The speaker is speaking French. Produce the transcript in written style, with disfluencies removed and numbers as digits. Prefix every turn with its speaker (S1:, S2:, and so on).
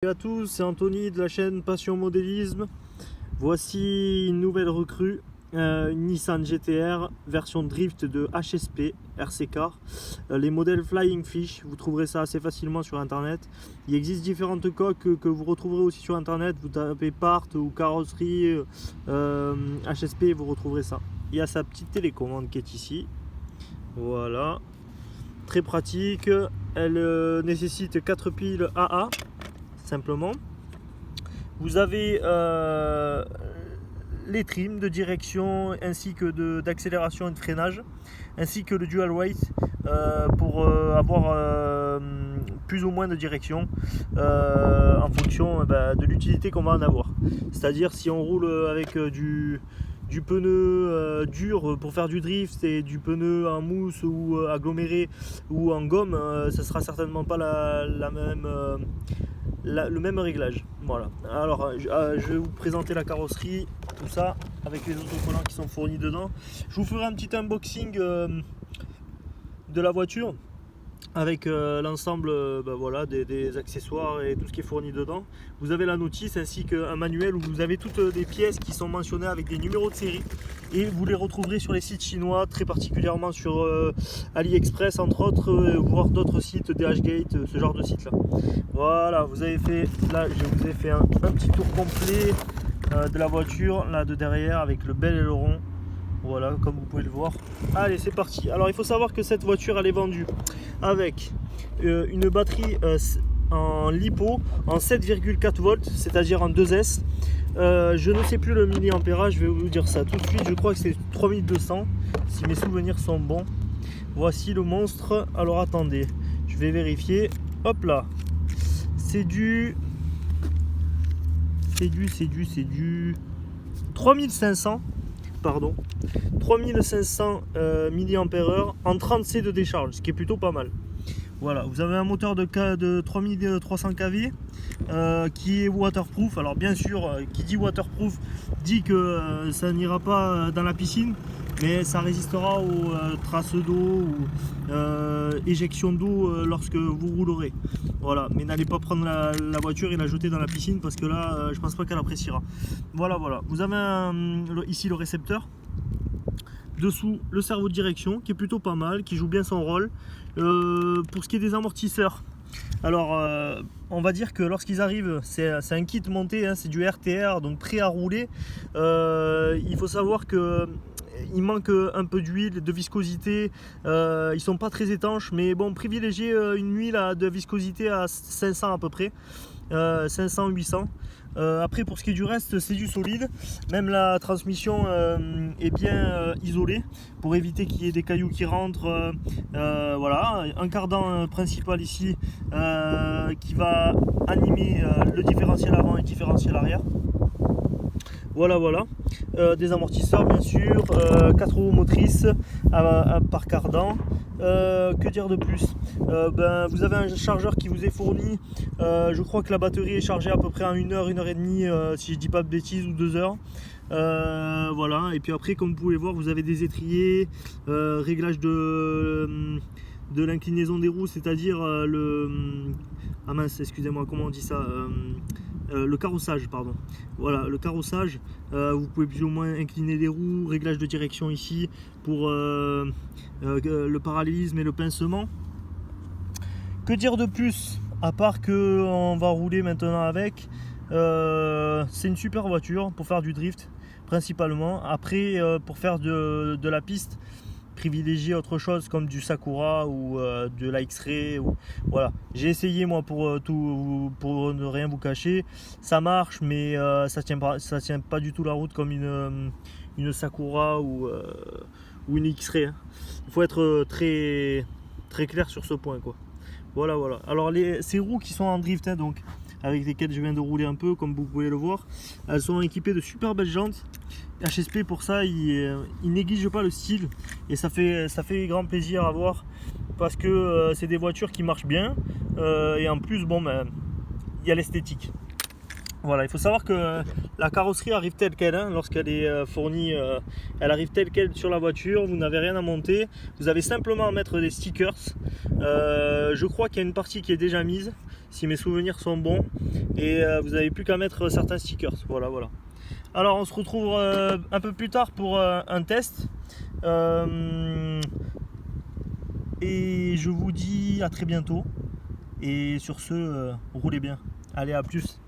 S1: Salut à tous, c'est Anthony de la chaîne Passion Modélisme. Voici une nouvelle recrue, une Nissan GT-R version drift de HSP RC Car. Les modèles Flying Fish, vous trouverez ça assez facilement sur internet. Il existe différentes coques que vous retrouverez aussi sur internet. Vous tapez part ou carrosserie HSP, vous retrouverez ça. Il y a sa petite télécommande qui est ici. Voilà, très pratique. Elle nécessite 4 piles AA. Simplement, vous avez les trims de direction ainsi que d'accélération et de freinage, ainsi que le dual weight pour avoir plus ou moins de direction en fonction de l'utilité qu'on va en avoir. C'est-à-dire si on roule avec du pneu dur pour faire du drift et du pneu en mousse ou aggloméré ou en gomme, ça sera certainement pas le même réglage. Voilà. Alors je vais vous présenter la carrosserie, tout ça, avec les autocollants qui sont fournis dedans. Je vous ferai un petit unboxing de la voiture avec l'ensemble voilà, des accessoires et tout ce qui est fourni dedans. Vous avez la notice ainsi qu'un manuel où vous avez toutes les pièces qui sont mentionnées avec des numéros de série, et vous les retrouverez sur les sites chinois, très particulièrement sur AliExpress entre autres, voire d'autres sites, DHgate, ce genre de sites là. Voilà, vous avez fait, là je vous ai fait un petit tour complet de la voiture là de derrière avec le bel aileron. Voilà, comme vous pouvez le voir. Allez, c'est parti. Alors il faut savoir que cette voiture elle est vendue avec une batterie en LiPo en 7,4 volts, c'est-à-dire en 2S. Je ne sais plus le milliampérage, je vais vous dire ça tout de suite. Je crois que c'est 3200 si mes souvenirs sont bons. Voici le monstre. Alors attendez, je vais vérifier. Hop là, c'est du 3500, pardon, 3500 mAh en 30C de décharge, ce qui est plutôt pas mal. Voilà, vous avez un moteur de 3300 kV qui est waterproof. Alors bien sûr, qui dit waterproof dit que ça n'ira pas dans la piscine, mais ça résistera aux traces d'eau ou éjection d'eau lorsque vous roulerez. Voilà, mais n'allez pas prendre la voiture et la jeter dans la piscine parce que là, je pense pas qu'elle appréciera. Voilà, vous avez ici le récepteur. Dessous, le cerveau de direction qui est plutôt pas mal, qui joue bien son rôle. Pour ce qui est des amortisseurs, alors on va dire que lorsqu'ils arrivent, c'est un kit monté, hein, c'est du RTR, donc prêt à rouler. Il faut savoir que il manque un peu d'huile, de viscosité, ils sont pas très étanches, mais bon, privilégiez une huile de viscosité à 500 à peu près, 500-800. Après pour ce qui est du reste, c'est du solide. Même la transmission est bien isolée pour éviter qu'il y ait des cailloux qui rentrent. Voilà, un cardan principal ici qui va animer le différentiel avant et le différentiel arrière. Voilà, des amortisseurs bien sûr, 4 roues motrices par cardan. Que dire de plus? Vous avez un chargeur qui vous est fourni. Je crois que la batterie est chargée à peu près en 1 heure, 1 heure et demie, si je dis pas de bêtises, ou 2 heures. Voilà, et puis après, comme vous pouvez voir, vous avez des étriers, réglage de l'inclinaison des roues, c'est-à-dire ah mince, excusez-moi, comment on dit ça, le carrossage, pardon. Voilà, le carrossage, vous pouvez plus ou moins incliner les roues, réglage de direction ici pour le parallélisme et le pincement. Que dire de plus, à part que on va rouler maintenant avec. C'est une super voiture pour faire du drift principalement. Après pour faire de la piste, privilégier autre chose comme du Sakura ou de la X-Ray. Voilà, j'ai essayé moi pour ne rien vous cacher, ça marche, mais ça tient pas du tout la route comme une Sakura ou une X-Ray, hein. Il faut être très clair sur ce point, quoi. Voilà. Alors ces roues qui sont en drift, hein, donc avec lesquelles je viens de rouler un peu, comme vous pouvez le voir, elles sont équipées de super belles jantes. HSP pour ça, il néglige pas le style, et ça fait grand plaisir à voir parce que c'est des voitures qui marchent bien, et en plus il y a l'esthétique. Voilà, il faut savoir que la carrosserie arrive telle qu'elle, hein, lorsqu'elle est fournie, elle arrive telle qu'elle sur la voiture. Vous n'avez rien à monter, vous avez simplement à mettre des stickers. Je crois qu'il y a une partie qui est déjà mise, si mes souvenirs sont bons. Et vous n'avez plus qu'à mettre certains stickers. Voilà. Alors on se retrouve un peu plus tard pour un test. Et je vous dis à très bientôt. Et sur ce, roulez bien. Allez, à plus.